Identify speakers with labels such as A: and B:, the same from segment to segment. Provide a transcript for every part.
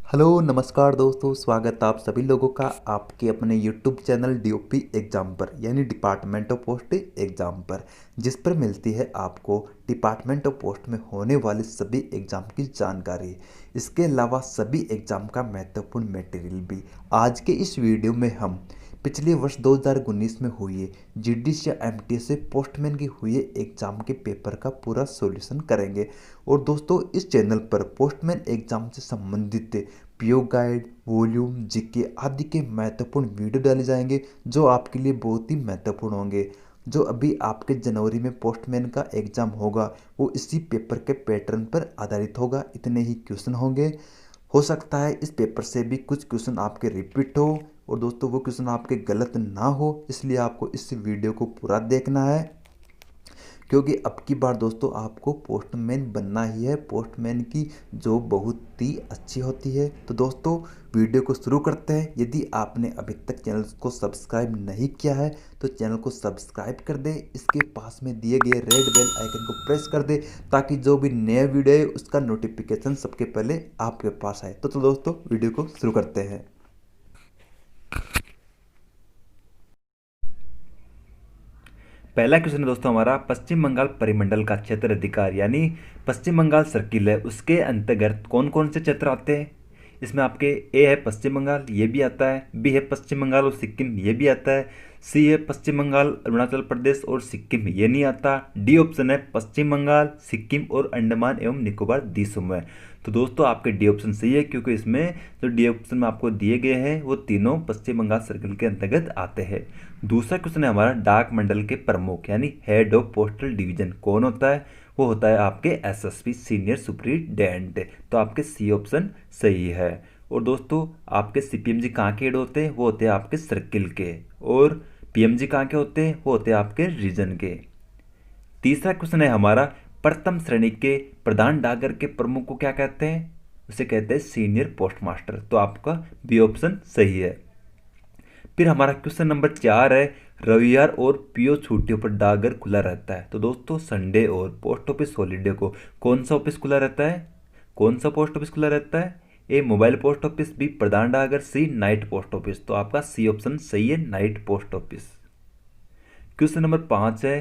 A: Hello नमस्कार दोस्तों, स्वागत है आप सभी लोगों का आपके अपने यूट्यूब चैनल डीओपी एग्ज़ाम पर, यानी डिपार्टमेंट ऑफ पोस्ट एग्ज़ाम पर, जिस पर मिलती है आपको डिपार्टमेंट ऑफ पोस्ट में होने वाले सभी एग्ज़ाम की जानकारी। इसके अलावा सभी एग्ज़ाम का महत्वपूर्ण मटेरियल भी। आज के इस वीडियो में हम पिछले वर्ष 2019 में हुए जीडीसी या एमटीएस से पोस्टमैन की हुए एग्ज़ाम के पेपर का पूरा सॉल्यूशन करेंगे। और दोस्तों, इस चैनल पर पोस्टमैन एग्ज़ाम से संबंधित पीओ गाइड, वॉल्यूम, जीके आदि के महत्वपूर्ण वीडियो डाले जाएंगे जो आपके लिए बहुत ही महत्वपूर्ण होंगे। जो अभी आपके जनवरी में पोस्टमैन का एग्ज़ाम होगा वो इसी पेपर के पैटर्न पर आधारित होगा। इतने ही क्वेश्चन होंगे। हो सकता है इस पेपर से भी कुछ क्वेश्चन आपके रिपीट हो, और दोस्तों वो क्वेश्चन आपके गलत ना हो, इसलिए आपको इस वीडियो को पूरा देखना है। क्योंकि अब की बार दोस्तों आपको पोस्टमैन बनना ही है। पोस्टमैन की जॉब बहुत ही अच्छी होती है। तो दोस्तों, वीडियो को शुरू करते हैं। यदि आपने अभी तक चैनल को सब्सक्राइब नहीं किया है तो चैनल को सब्सक्राइब कर दें। इसके पास में दिए गए रेड बेल आइकन को प्रेस कर दें ताकि जो भी नया वीडियो है उसका नोटिफिकेशन सबके पहले आपके पास आए। तो दोस्तों, वीडियो को शुरू करते हैं।
B: पहला क्वेश्चन है दोस्तों हमारा, पश्चिम बंगाल परिमंडल का क्षेत्र अधिकार यानी पश्चिम बंगाल सर्किल है, उसके अंतर्गत कौन कौन से क्षेत्र आते हैं। इसमें आपके ए है पश्चिम बंगाल, ये भी आता है। बी है पश्चिम बंगाल और सिक्किम, ये भी आता है। सी है पश्चिम बंगाल अरुणाचल प्रदेश और सिक्किम, ये नहीं आता। डी ऑप्शन है पश्चिम बंगाल, सिक्किम और अंडमान एवं निकोबार द्वीप समूह। तो दोस्तों आपके डी ऑप्शन सही है, क्योंकि इसमें जो डी ऑप्शन में आपको दिए गए हैं वो तीनों पश्चिम बंगाल सर्किल के अंतर्गत आते हैं। दूसरा क्वेश्चन है हमारा, डाक मंडल के प्रमुख यानी हेड ऑफ पोस्टल डिवीजन कौन होता है। वो होता है आपके एसएसपी सीनियर सुपरिटेंडेंट। तो आपके सी ऑप्शन सही है। और दोस्तों आपके सीपीएमजी कहाँ के हेड होते हैं, वो होते हैं आपके सर्किल के। और पीएमजी कहाँ के होते हैं, वो होते हैं आपके रीजन के। तीसरा क्वेश्चन है हमारा, प्रथम श्रेणी के प्रधान डाकघर के प्रमुख को क्या कहते हैं। उसे कहते हैं सीनियर पोस्टमास्टर। तो आपका बी ऑप्शन सही है। फिर हमारा क्वेश्चन नंबर 4 है, रविवार और पीओ छुट्टियों पर डाकघर खुला रहता है। तो दोस्तों संडे और पोस्ट ऑफिस हॉलीडे को कौन सा ऑफिस खुला रहता है, कौन सा पोस्ट ऑफिस खुला रहता है। ए मोबाइल पोस्ट ऑफिस, बी प्रधान डाकघर, सी नाइट पोस्ट ऑफिस। तो आपका सी ऑप्शन सही है, night post office. Question number 5 है,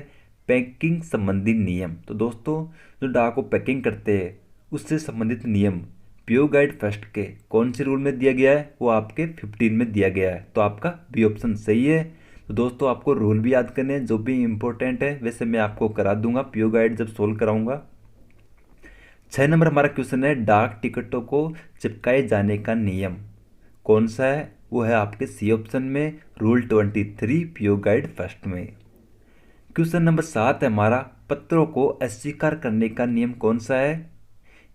B: पैकिंग संबंधी नियम। तो दोस्तों जो डाक को पैकिंग करते हैं उससे संबंधित नियम पीओ गाइड फर्स्ट के कौन से रूल में दिया गया है, वो आपके 15 में दिया गया है। तो आपका बी ऑप्शन सही है। तो दोस्तों आपको रूल भी याद करने हैं जो भी इंपॉर्टेंट है, वैसे मैं आपको करा दूंगा पीओ गाइड जब सोल्व कराऊंगा। 6 नंबर हमारा क्वेश्चन है, डाक टिकटों को चिपकाए जाने का नियम कौन सा है। वो है आपके सी ऑप्शन में रूल 23 पीओ गाइड फर्स्ट में। क्वेश्चन नंबर 7 है हमारा, पत्रों को अस्वीकार करने का नियम कौन सा है।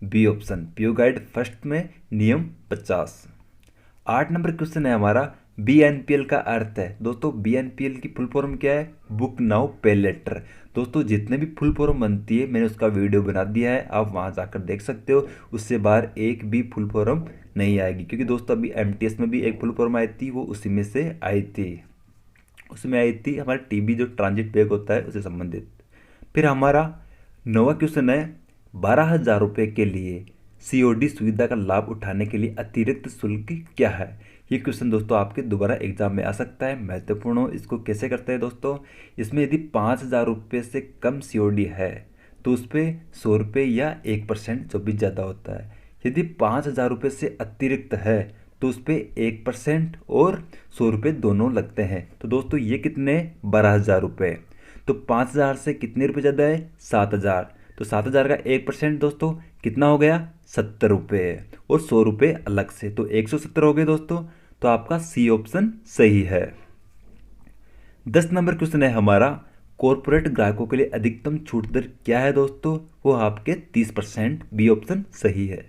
B: B option PO guide first में नियम 50। 8 नंबर क्वेश्चन है हमारा, बीएनपीएल का अर्थ है। दोस्तों बीएनपीएल की फुल फॉर्म क्या है, बुक नाउ पे लेटर। दोस्तों जितने भी फुल फॉर्म बनती है मैंने उसका वीडियो बना दिया है, आप वहां जाकर देख सकते हो। उससे बाहर एक भी फुल फॉर्म नहीं आएगी, क्योंकि दोस्तों अभी एमटीएस में भी एक फुल फॉर्म आई थी, वो उसी में से आई थी। उसमें आई थी हमारा टीबी जो ट्रांजिट बैग होता है उससे संबंधित। फिर हमारा 9वां क्वेश्चन है, 12,000 रुपये के लिए सीओडी सुविधा का लाभ उठाने के लिए अतिरिक्त शुल्क क्या है। ये क्वेश्चन दोस्तों आपके दोबारा एग्जाम में आ सकता है, महत्वपूर्ण हो। इसको कैसे करते हैं दोस्तों, इसमें यदि 5,000 रुपये से कम सीओडी है तो उस पर 100 रुपये या 1% जो भी ज़्यादा होता है। यदि 5,000 रुपये से अतिरिक्त है तो उस पर 1% और 100 रुपये दोनों लगते हैं। तो दोस्तों ये कितने, 12,000 रुपये। तो 5,000 से कितने रुपये ज़्यादा है, 7,000। तो 7,000 का 1% दोस्तों कितना हो गया, 70 रुपये। और 100 रुपये अलग से, तो 170 हो गए दोस्तों। तो आपका सी ऑप्शन सही है। 10 नंबर क्वेश्चन है हमारा, कॉरपोरेट ग्राहकों के लिए अधिकतम छूट दर क्या है दोस्तों। वो आपके 30%, बी ऑप्शन सही है।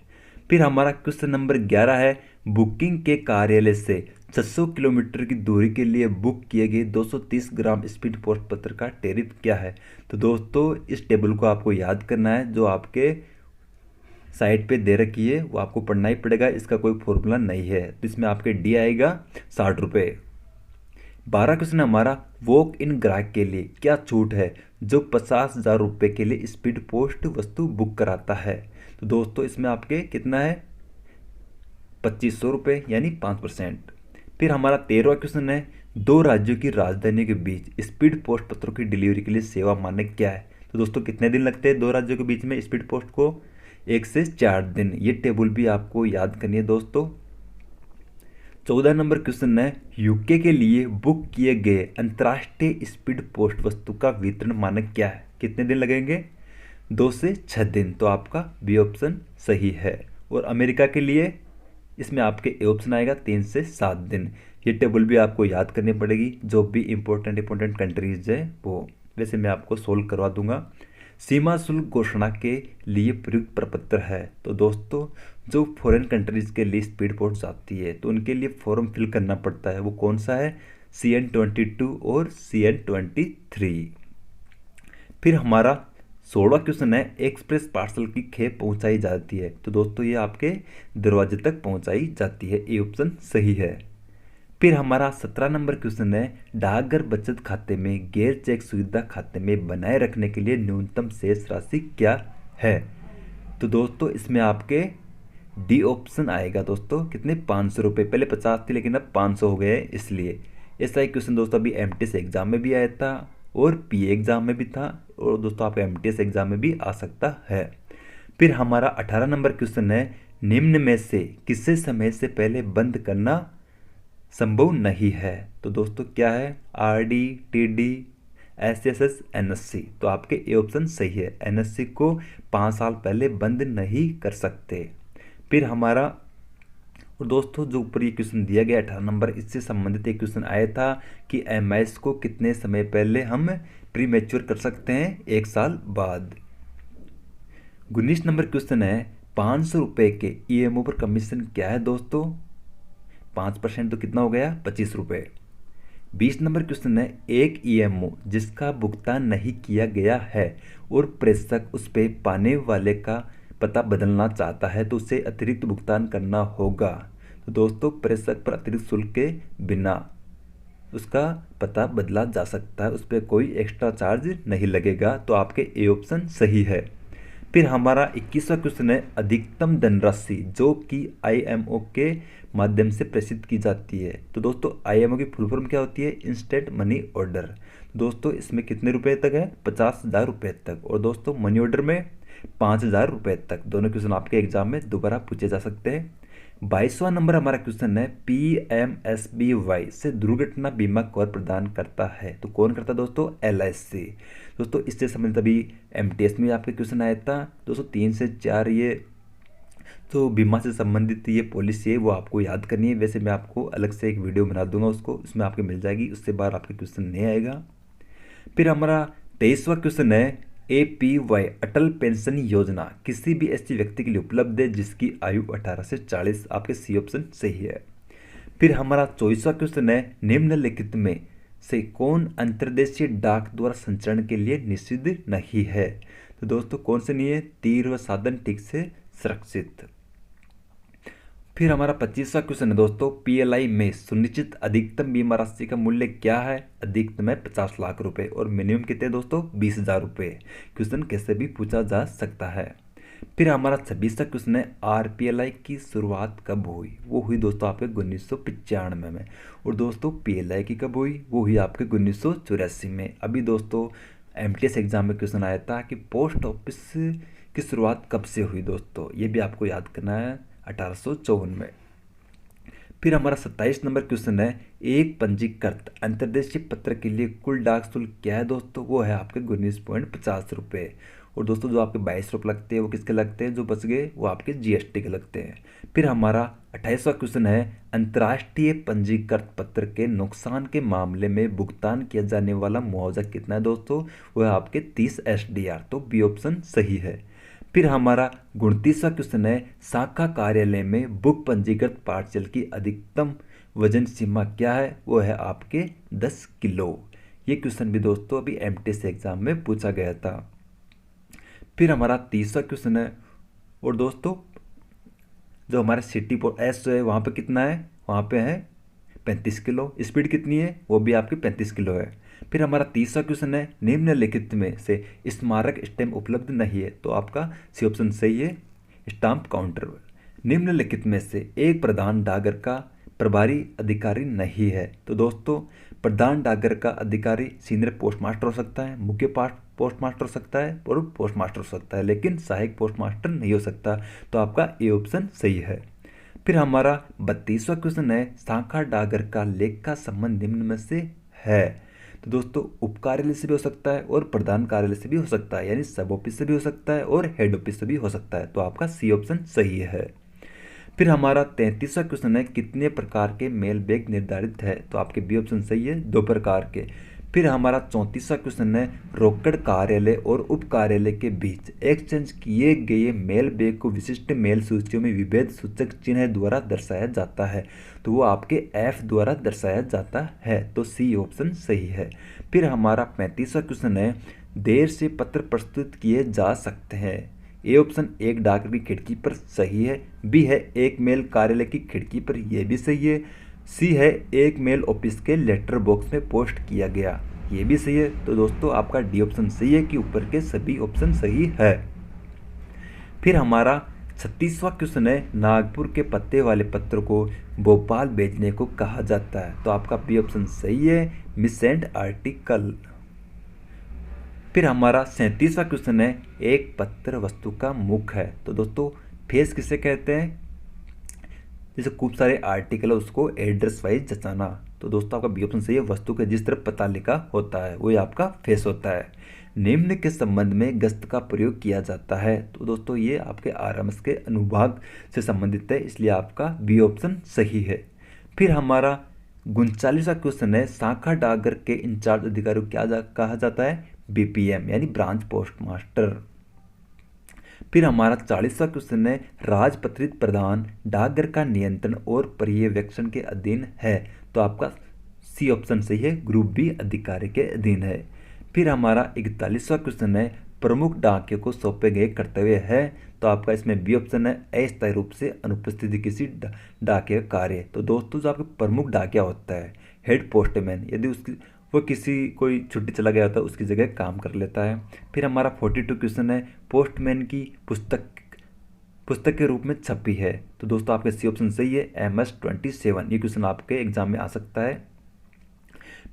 B: फिर हमारा क्वेश्चन नंबर 11 है, बुकिंग के कार्यालय से 600 किलोमीटर की दूरी के लिए बुक किए गए 230 ग्राम स्पीड पोस्ट पत्र का टैरिफ क्या है। तो दोस्तों इस टेबल को आपको याद करना है, जो आपके साइड पे दे रखी है वो आपको पढ़ना ही पड़ेगा। इसका कोई फॉर्मूला नहीं है, तो इसमें आपके डी आएगा 60 रुपये। 12 क्वेश्चन हमारा, वॉक इन ग्राहक के लिए क्या छूट है जो 50,000 रुपये के लिए स्पीड पोस्ट वस्तु बुक कराता है। तो दोस्तों इसमें आपके कितना है, ₹2500 यानी 5%। फिर हमारा 13वां क्वेश्चन है, दो राज्यों की राजधानी के बीच स्पीड पोस्ट पत्रों की डिलीवरी के लिए सेवा मानक क्या है? तो दोस्तों कितने दिन लगते हैं दो राज्यों के बीच में स्पीड पोस्ट को? 1 से 4 दिन। ये टेबल भी आपको याद करनी है दोस्तों। 14 नंबर क्वेश्चन है, यूके के लिए बुक किए गए अंतर्राष्ट्रीय स्पीड पोस्ट वस्तु का वितरण मानक क्या है? कितने दिन लगेंगे? 2 से 6 दिन। तो आपका बी ऑप्शन सही है। और अमेरिका के लिए इसमें आपके ए ऑप्शन आएगा 3 से 7 दिन। ये टेबल भी आपको याद करनी पड़ेगी, जो भी इंपॉर्टेंट कंट्रीज है वो। वैसे मैं आपको सोल्व करवा दूंगा। सीमा शुल्क घोषणा के लिए प्रयुक्त प्रपत्र है। तो दोस्तों जो फॉरेन कंट्रीज के लिए स्पीड पोस्ट जाती है तो उनके लिए फॉर्म फिल करना पड़ता है। वो कौन सा है? CN22 और CN23। फिर हमारा 16वां क्वेश्चन है, एक्सप्रेस पार्सल की खेप पहुंचाई जाती है। तो दोस्तों ये आपके दरवाजे तक पहुंचाई जाती है। ए ऑप्शन सही है। फिर हमारा 17 नंबर क्वेश्चन है, डाकघर बचत खाते में गैर चेक सुविधा खाते में बनाए रखने के लिए न्यूनतम शेष राशि क्या है? तो दोस्तों इसमें आपके डी ऑप्शन आएगा दोस्तों। कितने? 500 रुपये। पहले 50 थी लेकिन अब 500 हो गए, इसलिए ऐसा ही क्वेश्चन दोस्तों अभी MTS एग्जाम में भी आया था और PA एग्जाम में भी था, और दोस्तों आपका MTS एग्जाम में भी आ सकता है। फिर हमारा 18 नंबर क्वेश्चन है, निम्न में से किसे समय से पहले बंद करना संभव नहीं है? तो दोस्तों क्या है? RD, TD, SSS, NSC। तो आपके ए ऑप्शन सही है। NSC को 5 साल पहले बंद नहीं कर सकते। फिर हमारा, और दोस्तों जो ऊपर ये क्वेश्चन दिया गया 18 नंबर, इससे संबंधित एक क्वेश्चन आया था कि MIS को कितने समय पहले हम प्री मैच्योर कर सकते हैं? 1 साल बाद। 19 नंबर क्वेश्चन है, 500 रुपये के EMO पर कमीशन क्या है दोस्तों? 5% तो कितना हो गया? 25 रुपये। 20 नंबर क्वेश्चन है, एक EMO जिसका भुगतान नहीं किया गया है और प्रेषक उस पे पाने वाले का पता बदलना चाहता है तो उसे अतिरिक्त भुगतान करना होगा। तो दोस्तों प्रेषक पर अतिरिक्त शुल्क के बिना उसका पता बदला जा सकता है, उस पर कोई एक्स्ट्रा चार्ज नहीं लगेगा। तो आपके ए ऑप्शन सही है। फिर हमारा 21वां क्वेश्चन है, अधिकतम धनराशि जो कि IMO के माध्यम से प्रेषित की जाती है। तो दोस्तों IMO की फुल फॉर्म क्या होती है? Instant money order. दोस्तों इसमें कितने रुपए तक है? 50,000 रुपये तक। और दोस्तों मनी ऑर्डर में 5,000 रुपये तक। दोनों क्वेश्चन आपके एग्जाम में दोबारा पूछे जा सकते हैं। 22वां नंबर हमारा क्वेश्चन है, PMSBY से दुर्घटना बीमा कवर प्रदान करता है। तो कौन करता है दोस्तों? LIC। दोस्तों इससे संबंधित अभी MTS में आपके क्वेश्चन आया था दोस्तों। 3 से 4 ये तो बीमा से संबंधित ये पॉलिसी है वो आपको याद करनी है। वैसे मैं आपको अलग से एक वीडियो बना दूंगा, उसको उसमें आपके मिल जाएगी, उससे बाहर आपके क्वेश्चन नहीं आएगा। फिर हमारा 23वां क्वेश्चन है, APY अटल पेंशन योजना किसी भी ऐसे व्यक्ति के लिए उपलब्ध है जिसकी आयु 18 से 40। आपके सी ऑप्शन सही है। फिर हमारा 24वां क्वेश्चन है, निम्नलिखित में से कौन अंतर्देशीय डाक द्वारा संचरण के लिए निषिद्ध नहीं है? तो दोस्तों कौन से नहीं है? तीर व साधन ठीक से सुरक्षित। फिर हमारा 25वां क्वेश्चन है दोस्तों, PLI में सुनिश्चित अधिकतम बीमा राशि का मूल्य क्या है? अधिकतम है 50 लाख रुपए और मिनिमम कितने दोस्तों? 20,000 रुपये। क्वेश्चन कैसे भी पूछा जा सकता है। फिर हमारा 26वां क्वेश्चन है, RPLI की शुरुआत कब हुई? वो हुई दोस्तों आपके 1995 में। और दोस्तों PLI की कब हुई? वो हुई आपके 1984 में। अभी दोस्तों MTS एग्जाम में क्वेश्चन आया था कि पोस्ट ऑफिस की शुरुआत कब से हुई दोस्तों? ये भी आपको याद करना है, 1854 में। फिर हमारा 27 नंबर क्वेश्चन है, एक पंजीकृत अंतर्देशीय पत्र के लिए कुल डाक शुल्क क्या है दोस्तों? वो है आपके 19.50 रुपये। और दोस्तों जो आपके 22 रुपये लगते हैं वो किसके लगते हैं? जो बच गए वो आपके GST के लगते हैं। फिर हमारा 28वां क्वेश्चन है, अंतर्राष्ट्रीय पंजीकृत पत्र के नुकसान के मामले में भुगतान किया जाने वाला मुआवजा कितना है दोस्तों? वो है आपके 30 SDR। तो बी ऑप्शन सही है। फिर हमारा 29वां क्वेश्चन है, शाखा कार्यालय में बुक पंजीकृत पार्सल की अधिकतम वजन सीमा क्या है? वो है आपके 10 किलो। ये क्वेश्चन भी दोस्तों अभी MTS एग्जाम में पूछा गया था। फिर हमारा 30वां क्वेश्चन है, और दोस्तों जो हमारा सिटी पोर्ट S जो है वहाँ पे कितना है? वहाँ पे है 35 किलो। स्पीड कितनी है? वो भी आपकी 35 किलो है। फिर हमारा 30वां क्वेश्चन है, निम्नलिखित में से स्मारक स्टैम्प उपलब्ध नहीं है। तो आपका सी ऑप्शन सही है, स्टाम्प काउंटर। निम्नलिखित में से एक प्रधान डाकघर का प्रभारी अधिकारी नहीं है। तो दोस्तों, प्रधान डाकघर का अधिकारी सीनियर पोस्ट मास्टर हो सकता है, मुख्य पोस्ट मास्टर हो सकता है और पोस्ट मास्टर हो सकता है, लेकिन सहायक पोस्ट मास्टर नहीं हो सकता। तो आपका ए ऑप्शन सही है। फिर हमारा 32वां क्वेश्चन है, शाखा डाकघर का लेख का संबंध निम्न में से है। तो दोस्तों, उप कार्यालय से भी हो सकता है और प्रधान कार्यालय से भी हो सकता है, यानी सब ऑफिस से भी हो सकता है और हेड ऑफिस से भी हो सकता है। तो आपका सी ऑप्शन सही है। फिर हमारा 33वां क्वेश्चन है, कितने प्रकार के मेल बैग निर्धारित है। तो आपके बी ऑप्शन सही है, 2 प्रकार के। फिर हमारा 34वां क्वेश्चन है, रोकड़ कार्यालय और उप कार्यालय के बीच एक्सचेंज किए गए मेल बैग को विशिष्ट मेल सूचियों में विभेद सूचक चिन्ह द्वारा दर्शाया जाता है। तो वो आपके एफ द्वारा दर्शाया जाता है। तो सी ऑप्शन सही है। फिर हमारा 35वां क्वेश्चन है, देर से पत्र प्रस्तुत किए जा सकते हैं। ए ऑप्शन एक डाकघर की खिड़की पर सही है, बी है एक मेल कार्यालय की खिड़की पर, यह भी सही है, सी है एक मेल ऑफिस के लेटर बॉक्स में पोस्ट किया गया, ये भी सही है। तो दोस्तों, आपका डी ऑप्शन सही है कि ऊपर के सभी ऑप्शन सही है। फिर हमारा 36वां क्वेश्चन है, नागपुर के पत्ते वाले पत्र को भोपाल भेजने को कहा जाता है। तो आपका बी ऑप्शन सही है, मिसेंट आर्टिकल। फिर हमारा 37वां क्वेश्चन है, एक पत्र वस्तु का मुख है। तो दोस्तों, फेस किसे कहते हैं? जैसे खूब सारे आर्टिकल है उसको एड्रेस वाइज जचाना। तो दोस्तों, आपका बी ऑप्शन सही है, वस्तु के जिस तरफ पता लिखा होता है वही आपका फेस होता है। निम्न के संबंध में गस्त का प्रयोग किया जाता है। तो दोस्तों, ये आपके आरएमएस के अनुभाग से संबंधित है, इसलिए आपका बी ऑप्शन सही है। फिर हमारा 39वां क्वेश्चन है, शाखा डाकघर के इंचार्ज अधिकारी को क्या कहा जाता है? बीपीएम, यानी ब्रांच पोस्ट मास्टर। फिर हमारा 40वां क्वेश्चन है, राजपत्रित प्रधान डाकघर का नियंत्रण और पर्यवेक्षण के अधीन है। तो आपका सी ऑप्शन सही है, ग्रुप बी अधिकारी के अधीन है। फिर हमारा 41वां क्वेश्चन है, प्रमुख डाकिया को सौंपे गए कर्तव्य है। तो आपका इसमें बी ऑप्शन है, अस्थायी रूप से अनुपस्थिति किसी डाकिया कार्य। तो दोस्तों, जो आपका प्रमुख डाकिया होता है, हेड पोस्टमैन, यदि उसकी वो किसी कोई छुट्टी चला गया होता है उसकी जगह काम कर लेता है। फिर हमारा 42 क्वेश्चन है, पोस्टमैन की पुस्तक के रूप में छपी है। तो दोस्तों, आपके सी ऑप्शन सही है, MS-27। ये क्वेश्चन आपके एग्जाम में आ सकता है।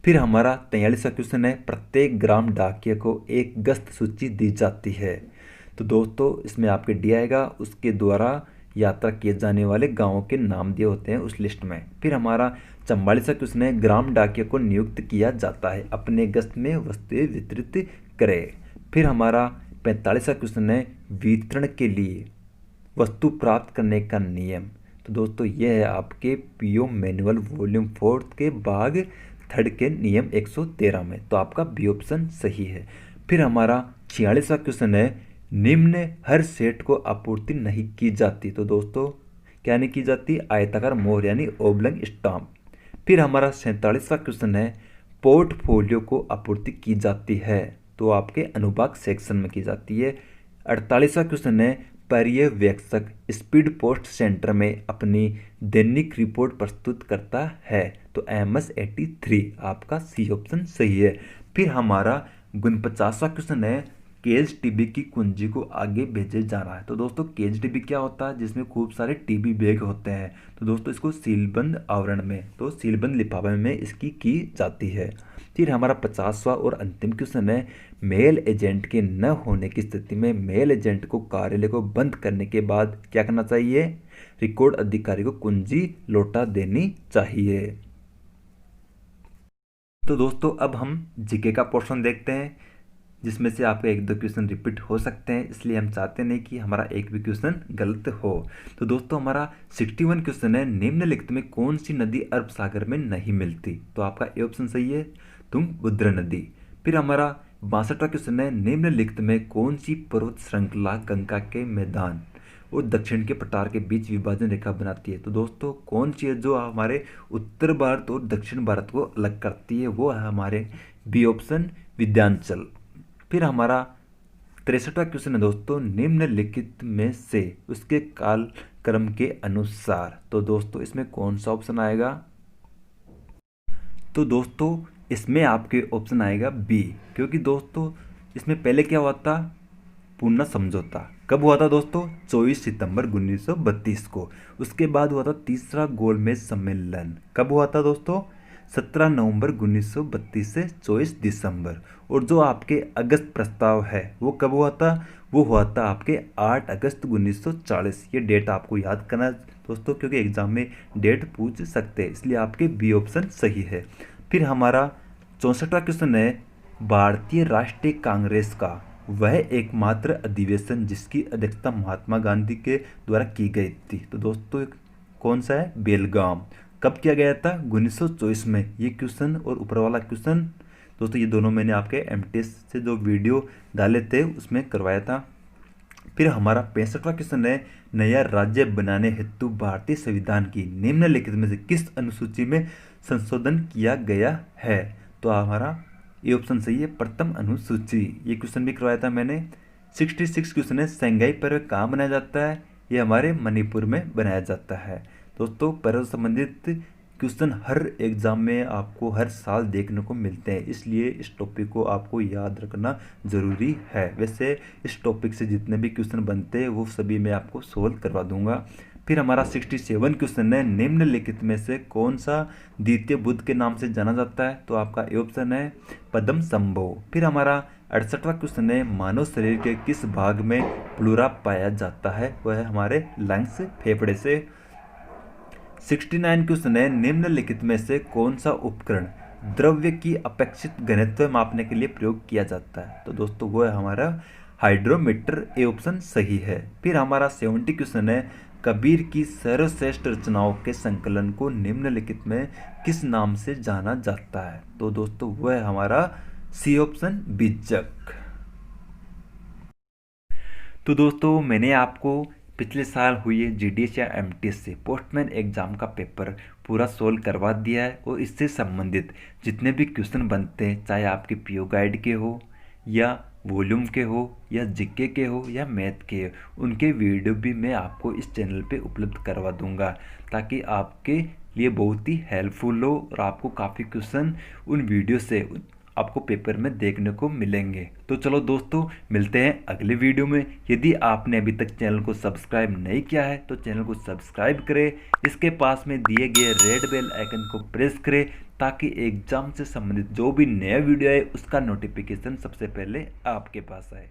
B: फिर हमारा 43वां क्वेश्चन है, प्रत्येक ग्राम डाकिया को एक गस्त सूची दी जाती है। तो दोस्तों, इसमें आपके डी आएगा, उसके द्वारा यात्रा किए जाने वाले गांवों के नाम दिए होते हैं उस लिस्ट में। फिर हमारा 44वां क्वेश्चन है, ग्राम डाकिया को नियुक्त किया जाता है अपने गस्त में वस्तुएं वितरित करे। फिर हमारा 45वां क्वेश्चन है, वितरण के लिए वस्तु प्राप्त करने का नियम। तो दोस्तों, यह है आपके पीओ मैनुअल वॉल्यूम 4 के भाग 3 के नियम 113 में। तो आपका बी ऑप्शन सही है। फिर हमारा 46वां क्वेश्चन है, निम्न हर सेट को आपूर्ति नहीं की जाती। तो दोस्तों, क्या नहीं की जाती? आयताकार मोहर, यानी ओब्लंग स्टाम्प। फिर हमारा 47वां क्वेश्चन है, पोर्टफोलियो को आपूर्ति की जाती है। तो आपके अनुभाग सेक्शन में की जाती है। 48वां क्वेश्चन है, पर्यवेक्षक स्पीड पोस्ट सेंटर में अपनी दैनिक रिपोर्ट प्रस्तुत करता है। तो MS-83, आपका सी ऑप्शन सही है। फिर हमारा 49वां क्वेश्चन है, केज टीबी की कुंजी को आगे भेजे जाना है। तो दोस्तों, केज टीबी क्या होता है? जिसमें खूब सारे टीबी बैग होते हैं। तो दोस्तों, इसको सीलबंद आवरण में, तो सीलबंद लिफाफे में इसकी की जाती है। फिर हमारा 50वां और अंतिम क्वेश्चन है, मेल एजेंट के न होने की स्थिति में मेल एजेंट को कार्यालय को बंद करने के बाद क्या करना चाहिए? रिकॉर्ड अधिकारी को कुंजी लौटा देनी चाहिए। तो दोस्तों, अब हम जीके का पोर्शन देखते हैं, जिसमें से आपके 1-2 क्वेश्चन रिपीट हो सकते हैं, इसलिए हम चाहते नहीं कि हमारा एक भी क्वेश्चन गलत हो। तो दोस्तों, हमारा 61 क्वेश्चन है, निम्नलिखित में कौन सी नदी अरब सागर में नहीं मिलती? तो आपका ए ऑप्शन सही है, तुंगभद्रा नदी। फिर हमारा 62वां क्वेश्चन है, निम्नलिखित में कौन सी पर्वत श्रृंखला गंगा के मैदान और दक्षिण के पठार के बीच विभाजन रेखा बनाती है? तो दोस्तों, कौन सी है जो हमारे उत्तर भारत और दक्षिण भारत को अलग करती है? वो है हमारे बी ऑप्शन, विंध्याचल। फिर हमारा 63वां क्वेश्चन है दोस्तों, निम्नलिखित में से उसके कालक्रम के अनुसार। तो दोस्तों, इसमें कौन सा ऑप्शन आएगा? तो दोस्तों, इसमें आपके ऑप्शन आएगा बी, क्योंकि दोस्तों इसमें पहले क्या हुआ था? पूना समझौता कब हुआ था दोस्तों? 24 सितंबर 1932 को। उसके बाद हुआ था तीसरा गोलमेज सम्मेलन, कब हुआ था दोस्तों? 17 नवंबर 1932 से 24 दिसंबर। और जो आपके अगस्त प्रस्ताव है वो कब हुआ था? वो हुआ था आपके 8 अगस्त 1940। ये डेट आपको याद करना है दोस्तों, क्योंकि एग्जाम में डेट पूछ सकते हैं, इसलिए आपके बी ऑप्शन सही है। फिर हमारा 64वां क्वेश्चन है, भारतीय राष्ट्रीय कांग्रेस का वह एकमात्र अधिवेशन जिसकी अध्यक्षता महात्मा गांधी के द्वारा की गई थी, तो दोस्तों कौन सा है? बेलगाम। कब किया गया था? 1924 में। ये क्वेश्चन और ऊपर वाला क्वेश्चन दोस्तों, ये दोनों मैंने आपके एमटीएस से जो वीडियो डाले थे उसमें करवाया था। फिर हमारा 65वां क्वेश्चन है, नया राज्य बनाने हेतु भारतीय संविधान की निम्नलिखित में से किस अनुसूची में संशोधन किया गया है? तो हमारा ये ऑप्शन सही है, प्रथम अनुसूची। ये क्वेश्चन भी करवाया था मैंने। 66 क्वेश्चन है, संघाई पर्व कहाँ बनाया जाता है? ये हमारे मणिपुर में बनाया जाता है। दोस्तों पर्व संबंधित क्वेश्चन हर एग्जाम में आपको हर साल देखने को मिलते हैं, इसलिए इस टॉपिक को आपको याद रखना ज़रूरी है। वैसे इस टॉपिक से जितने भी क्वेश्चन बनते हैं वो सभी मैं आपको सोल्व करवा दूंगा। फिर हमारा 67 क्वेश्चन है, निम्नलिखित में से कौन सा द्वितीय बुद्ध के नाम से जाना जाता है? तो आपका ए ऑप्शन है पद्म संभव। फिर हमारा 68वां क्वेश्चन है, मानव शरीर के किस भाग में प्लूरा पाया जाता है? वह है हमारे लंग्स, फेफड़े से। 69 क्वेश्चन है, निम्नलिखित में से कौन सा उपकरण द्रव्य की अपेक्षित घनत्व मापने के लिए प्रयोग किया जाता है? तो दोस्तों वो है हमारा हाइड्रोमीटर। ए ऑप्शन सही है। फिर हमारा 70 क्वेश्चन है, कबीर की सर्वश्रेष्ठ रचनाओं के संकलन को निम्नलिखित में किस नाम से जाना जाता है? तो दोस्तों वह है हमारा सी ऑप्शन बीजक। तो दोस्तों मैंने आपको पिछले साल हुई जीडीएस या एमटीएस से पोस्टमैन एग्जाम का पेपर पूरा सोल्व करवा दिया है, और इससे संबंधित जितने भी क्वेश्चन बनते हैं, चाहे आपके पीओ गाइड के हो या वॉल्यूम के हो या जीके के हो या मैथ के हो, उनके वीडियो भी मैं आपको इस चैनल पे उपलब्ध करवा दूंगा, ताकि आपके लिए बहुत ही हेल्पफुल हो और आपको काफ़ी क्वेश्चन उन वीडियो से आपको पेपर में देखने को मिलेंगे। तो चलो दोस्तों मिलते हैं अगले वीडियो में। यदि आपने अभी तक चैनल को सब्सक्राइब नहीं किया है तो चैनल को सब्सक्राइब करें, इसके पास में दिए गए रेड बेल आइकन को प्रेस करें, ताकि एग्जाम से संबंधित जो भी नया वीडियो है उसका नोटिफिकेशन सबसे पहले आपके पास आए।